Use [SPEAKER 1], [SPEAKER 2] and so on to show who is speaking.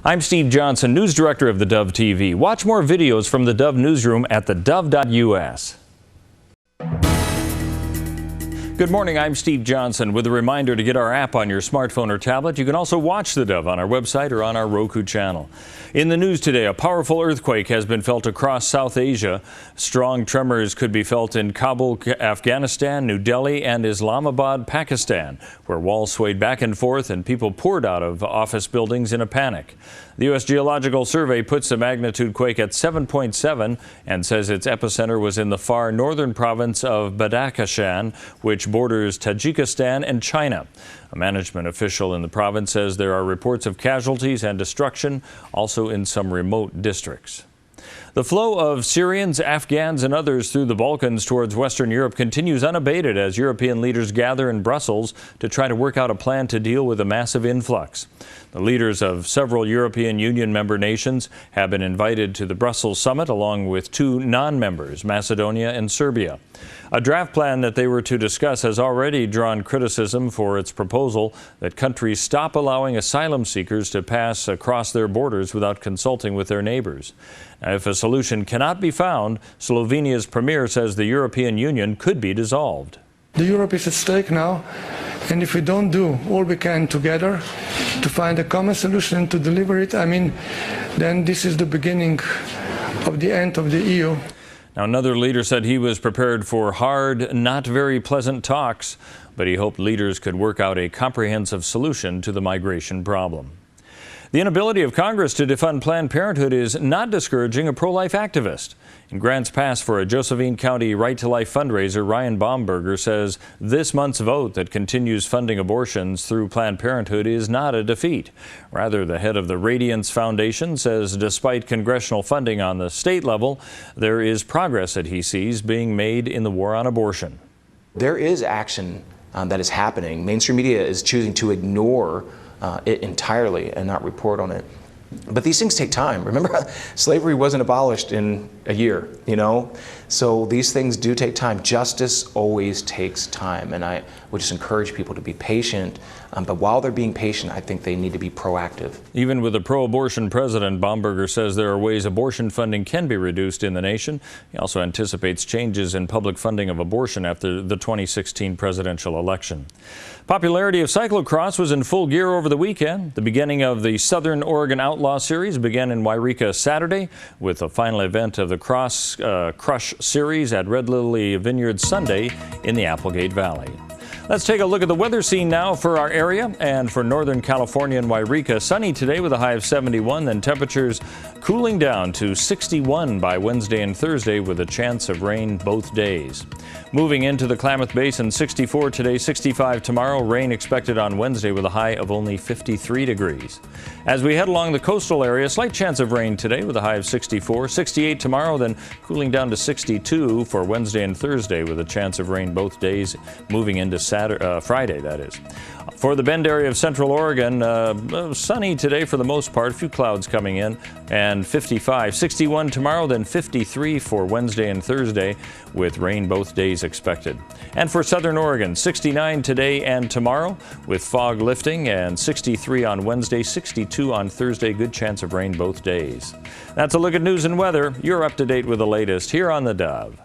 [SPEAKER 1] I'm Steve Johnson, News Director of theDove TV. Watch more videos from the Dove Newsroom at theDove.us. Good morning, I'm Steve Johnson with a reminder to get our app on your smartphone or tablet. You can also watch the Dove on our website or on our Roku channel. In the news today, a powerful earthquake has been felt across South Asia. Strong tremors could be felt in Kabul, Afghanistan, New Delhi, and Islamabad, Pakistan, where walls swayed back and forth and people poured out of office buildings in a panic. The U.S. Geological Survey puts the magnitude quake at 7.7 and says its epicenter was in the far northern province of Badakhshan, which borders Tajikistan and China. A management official in the province says there are reports of casualties and destruction, also in some remote districts. The flow of Syrians, Afghans, and others through the Balkans towards Western Europe continues unabated as European leaders gather in Brussels to try to work out a plan to deal with a massive influx. The leaders of several European Union member nations have been invited to the Brussels summit along with two non-members, Macedonia and Serbia. A draft plan that they were to discuss has already drawn criticism for its proposal that countries stop allowing asylum seekers to pass across their borders without consulting with their neighbors. Now, if a solution cannot be found, Slovenia's premier says the European Union could be dissolved.
[SPEAKER 2] The Europe is at stake now, and if we don't do all we can together to find a common solution and to deliver it, then this is the beginning of the end of the EU.
[SPEAKER 1] Now, another leader said he was prepared for hard, not very pleasant talks, but he hoped leaders could work out a comprehensive solution to the migration problem. The inability of Congress to defund Planned Parenthood is not discouraging a pro-life activist. In Grants Pass for a Josephine County Right to Life fundraiser, Ryan Baumberger says this month's vote that continues funding abortions through Planned Parenthood is not a defeat. Rather, the head of the Radiance Foundation says despite congressional funding on the state level, there is progress that he sees being made in the war on abortion.
[SPEAKER 3] There is action that is happening. Mainstream media is choosing to ignore it entirely and not report on it. But these things take time. Remember, slavery wasn't abolished in a year, So these things do take time. Justice always takes time. And I would just encourage people to be patient. But while they're being patient, I think they need to be proactive.
[SPEAKER 1] Even with a pro-abortion president, Baumberger says there are ways abortion funding can be reduced in the nation. He also anticipates changes in public funding of abortion after the 2016 presidential election. Popularity of cyclocross was in full gear over the weekend. The beginning of the Southern Oregon Outlaw Series began in Wairika Saturday with the final event of the Crush Series at Red Lily Vineyard Sunday in the Applegate Valley. Let's take a look at the weather scene now for our area and for Northern California and Wairika. Sunny today with a high of 71, then temperatures cooling down to 61 by Wednesday and Thursday with a chance of rain both days. Moving into the Klamath Basin, 64 today, 65 tomorrow. Rain expected on Wednesday with a high of only 53 degrees. As we head along the coastal area, slight chance of rain today with a high of 64, 68 tomorrow, then cooling down to 62 for Wednesday and Thursday with a chance of rain both days, moving into Friday, that is. For the Bend area of Central Oregon, sunny today for the most part, a few clouds coming in, and 55. 61 tomorrow, then 53 for Wednesday and Thursday, with rain both days expected. And for Southern Oregon, 69 today and tomorrow, with fog lifting, and 63 on Wednesday, 62 on Thursday, good chance of rain both days. That's a look at news and weather. You're up to date with the latest here on the Dove.